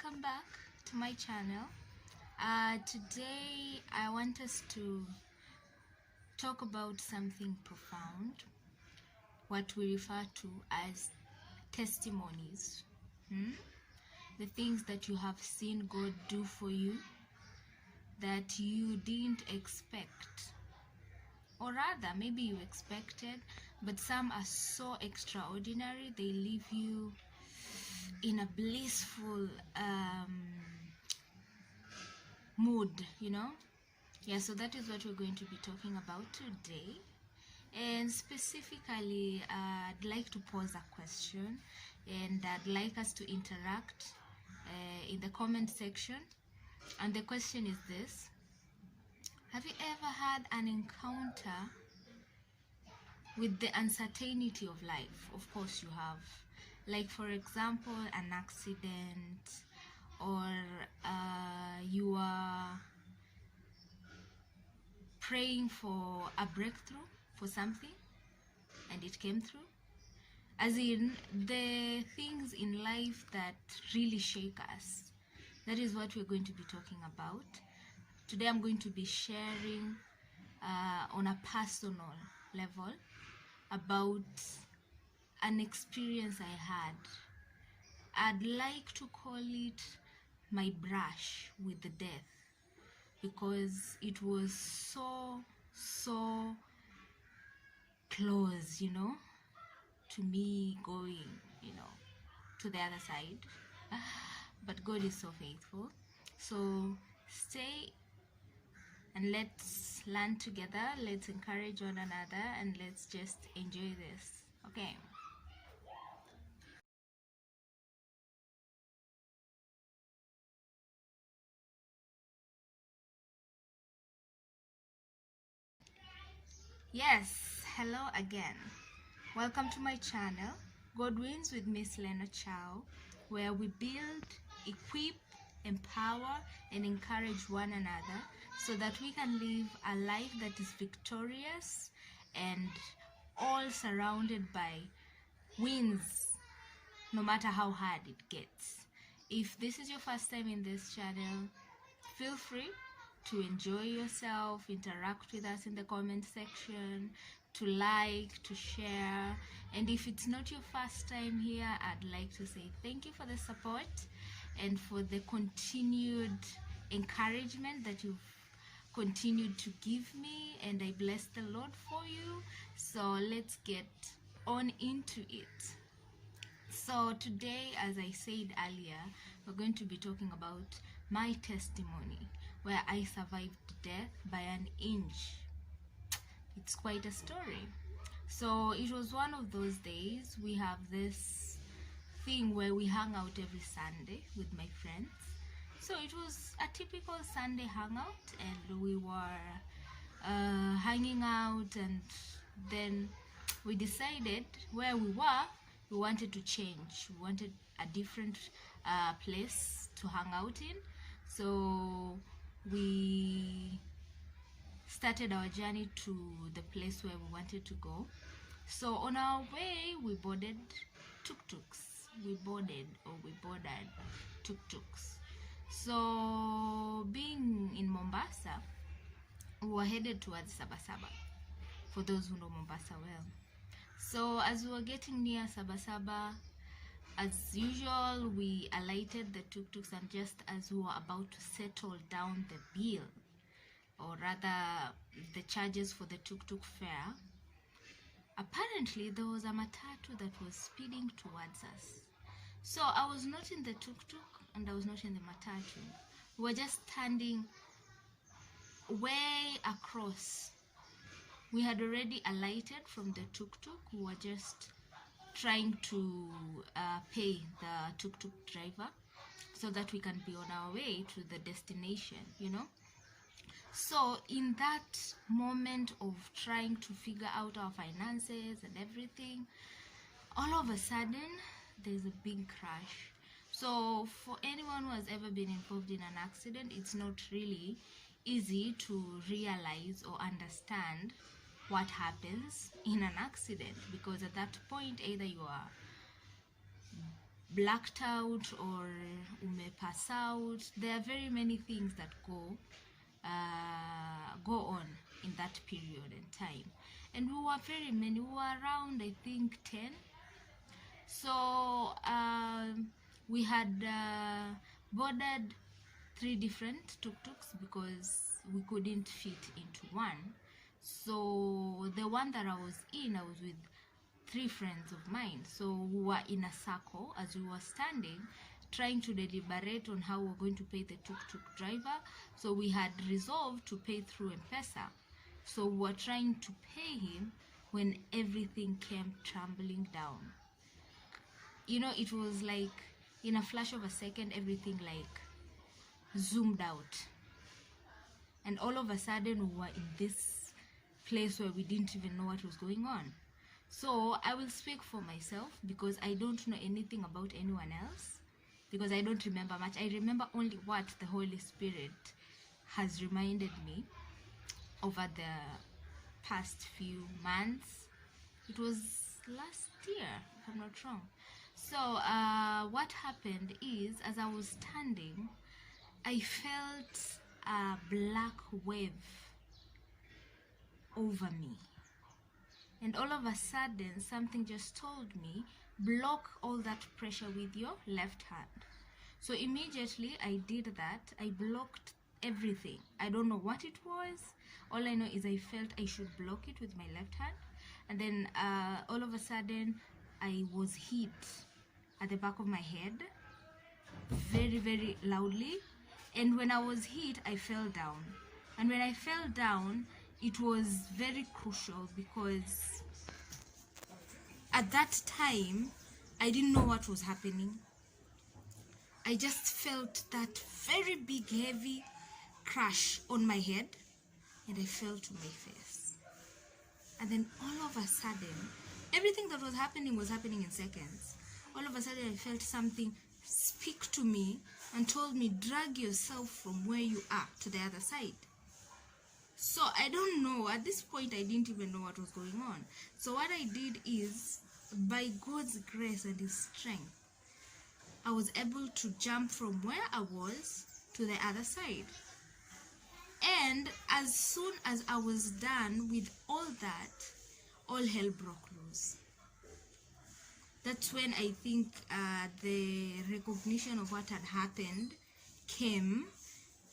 welcome back to my channel. Today I want us to talk about something profound, what we refer to as testimonies. The things that you have seen God do for you that you didn't expect, or rather maybe you expected, but some are so extraordinary they leave you in a blissful mood, so that is what we're going to be talking about today. And specifically, I'd like to pose a question, and I'd like us to interact in the comment section. And the question is this: have you ever had an encounter with the uncertainty of life? Of course you have. Like, for example, an accident, or you are praying for a breakthrough for something and it came through. As in, the things in life that really shake us. That is what we're going to be talking about. Today I'm going to be sharing on a personal level about an experience I had. I'd like to call it my brush with the death, because it was so close, to me going, to the other side. But God is so faithful. So stay and let's learn together, let's encourage one another, and let's just enjoy this. Okay. Yes, hello again. Welcome to my channel, God Wins with Miss Lena Chow, where we build, equip, empower, and encourage one another so that we can live a life that is victorious and all surrounded by wins, no matter how hard it gets. If this is your first time in this channel, feel free to enjoy yourself, interact with us in the comment section, to like, to share. And if it's not your first time here, I'd like to say thank you for the support and for the continued encouragement that you've continued to give me, and I bless the Lord for you. So let's get on into it. So today, as I said earlier, we're going to be talking about my testimony, where I survived death by an inch. It's quite a story. So it was one of those days. We have this thing where we hang out every Sunday with my friends. So it was a typical Sunday hangout, and we were hanging out, and then we decided where we were, we wanted to change. We wanted a different place to hang out in. So we started our journey to the place where we wanted to go. So on our way, we boarded tuk-tuks. We boarded tuk-tuks. So being in Mombasa, we were headed towards Sabasaba, for those who know Mombasa well. So as we were getting near Sabasaba, as usual, we alighted the tuk-tuks, and just as we were about to settle down the bill, or rather the charges for the tuk-tuk fare, apparently there was a matatu that was speeding towards us. So I was not in the tuk-tuk and I was not in the matatu. We were just standing way across. We had already alighted from the tuk-tuk. We were just trying to pay the tuk-tuk driver so that we can be on our way to the destination, So in that moment of trying to figure out our finances and everything, all of a sudden there's a big crash. So for anyone who has ever been involved in an accident, it's not really easy to realize or understand what happens in an accident, because at that point either you are blacked out or pass out. There are very many things that go on in that period in time, and we were very many. We were around, I think, 10. So we had boarded 3 different tuk-tuks because we couldn't fit into one. So the one that I was with 3 friends of mine. So we were in a circle as we were standing, trying to deliberate on how we're going to pay the tuk-tuk driver. So we had resolved to pay through M-Pesa. So we were trying to pay him when everything came tumbling down. You know, it was like in a flash of a second, everything like zoomed out. And all of a sudden we were in this place where we didn't even know what was going on. So I will speak for myself because I don't know anything about anyone else, because I don't remember much. I remember only what the Holy Spirit has reminded me over the past few months. It was last year, if I'm not wrong. So what happened is, as I was standing, I felt a black wave over me. And all of a sudden, something just told me, block all that pressure with your left hand. So immediately I did that. I blocked everything. I don't know what it was. All I know is I felt I should block it with my left hand. And then all of a sudden, I was hit at the back of my head very, very loudly. And when I was hit, I fell down. And when I fell down, it was very crucial because at that time, I didn't know what was happening. I just felt that very big, heavy crash on my head, and I fell to my face. And then all of a sudden, everything that was happening in seconds. All of a sudden, I felt something speak to me and told me, drag yourself from where you are to the other side. So I don't know, at this point I didn't even know what was going on. So what I did is, by God's grace and His strength, I was able to jump from where I was to the other side. And as soon as I was done with all that, all hell broke loose. That's when I think the recognition of what had happened came,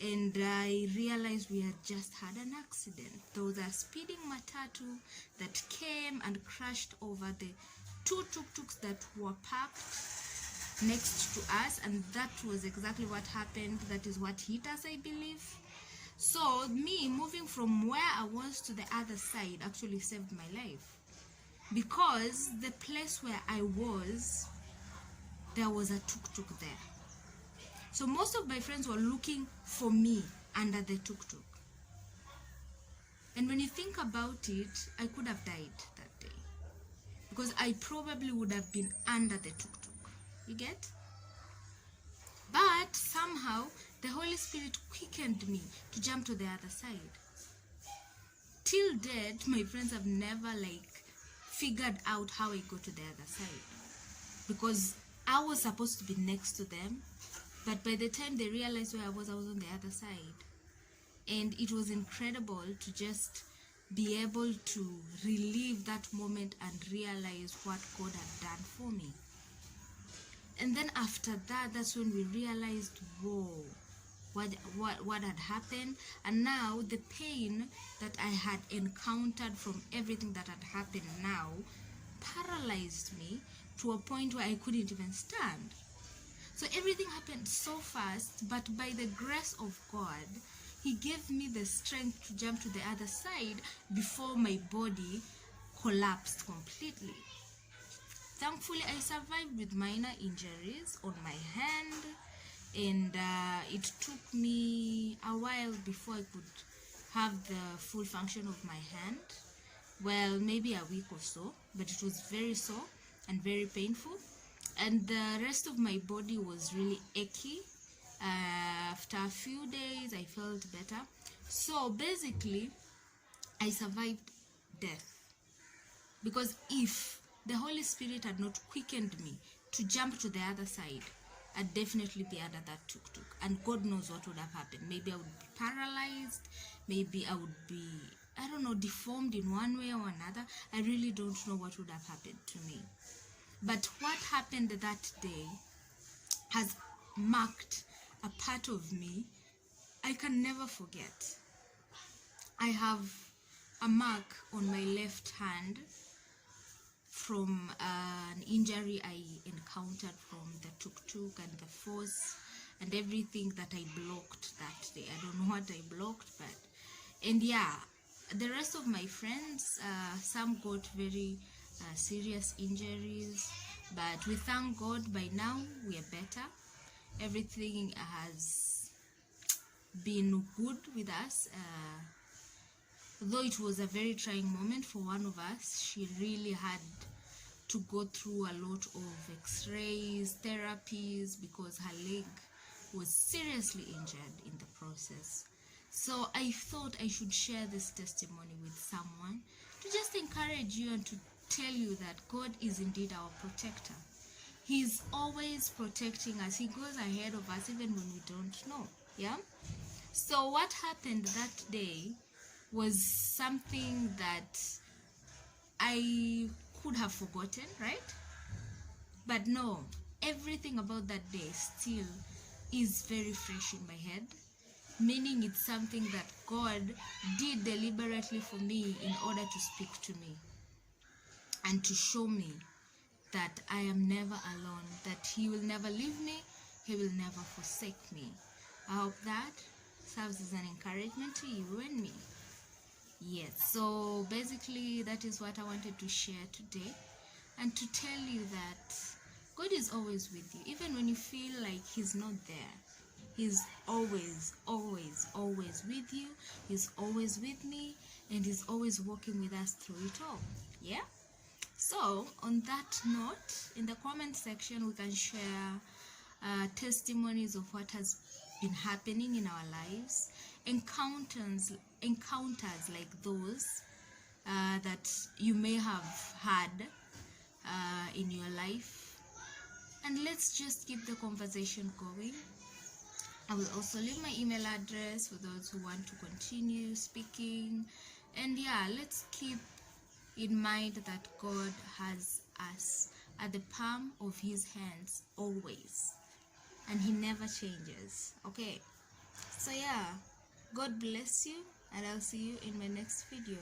and I realized we had just had an accident. There was a speeding matatu that came and crashed over the 2 tuk-tuks that were parked next to us, and that was exactly what happened. That is what hit us, I believe. So me moving from where I was to the other side actually saved my life, because the place where I was, there was a tuk-tuk there. So most of my friends were looking for me under the tuk-tuk. And when you think about it, I could have died that day, because I probably would have been under the tuk-tuk. You get? But somehow the Holy Spirit quickened me to jump to the other side. Till date, my friends have never figured out how I got to the other side, because I was supposed to be next to them, but by the time they realized where I was on the other side. And it was incredible to just be able to relive that moment and realize what God had done for me. And then after that, that's when we realized, whoa, what had happened. And now the pain that I had encountered from everything that had happened now paralyzed me to a point where I couldn't even stand. So everything happened so fast, but by the grace of God, He gave me the strength to jump to the other side before my body collapsed completely. Thankfully, I survived with minor injuries on my hand, and it took me a while before I could have the full function of my hand. Well, maybe a week or so, but it was very sore and very painful. And the rest of my body was really achy. After a few days, I felt better. So basically, I survived death. Because if the Holy Spirit had not quickened me to jump to the other side, I'd definitely be under that tuk-tuk, and God knows what would have happened. Maybe I would be paralyzed, maybe I would be, I don't know, deformed in one way or another. I really don't know what would have happened to me. But what happened that day has marked a part of me I can never forget. I have a mark on my left hand from an injury I encountered from the tuk-tuk and the force and everything that I blocked that day. I don't know what I blocked, but and yeah, the rest of my friends, some got very serious injuries, but we thank God by now we are better. Everything has been good with us. Though it was a very trying moment for one of us, she really had to go through a lot of x-rays, therapies, because her leg was seriously injured in the process. So I thought I should share this testimony with someone to just encourage you and to tell you that God is indeed our protector. He's always protecting us. He goes ahead of us even when we don't know. Yeah? So what happened that day was something that I could have forgotten, right? But no, everything about that day still is very fresh in my head, meaning it's something that God did deliberately for me in order to speak to me and to show me that I am never alone, that He will never leave me, He will never forsake me. I hope that serves as an encouragement to you and me. Yes, so basically that is what I wanted to share today, and to tell you that God is always with you. Even when you feel like He's not there, He's always, always, always with you. He's always with me, and He's always walking with us through it all. Yeah? So, on that note, in the comment section, we can share testimonies of what has been happening in our lives, encounters like those that you may have had in your life, and let's just keep the conversation going. I will also leave my email address for those who want to continue speaking, and yeah, let's keep in mind that God has us at the palm of His hands always, and He never changes. Okay, so yeah, God bless you, and I'll see you in my next video.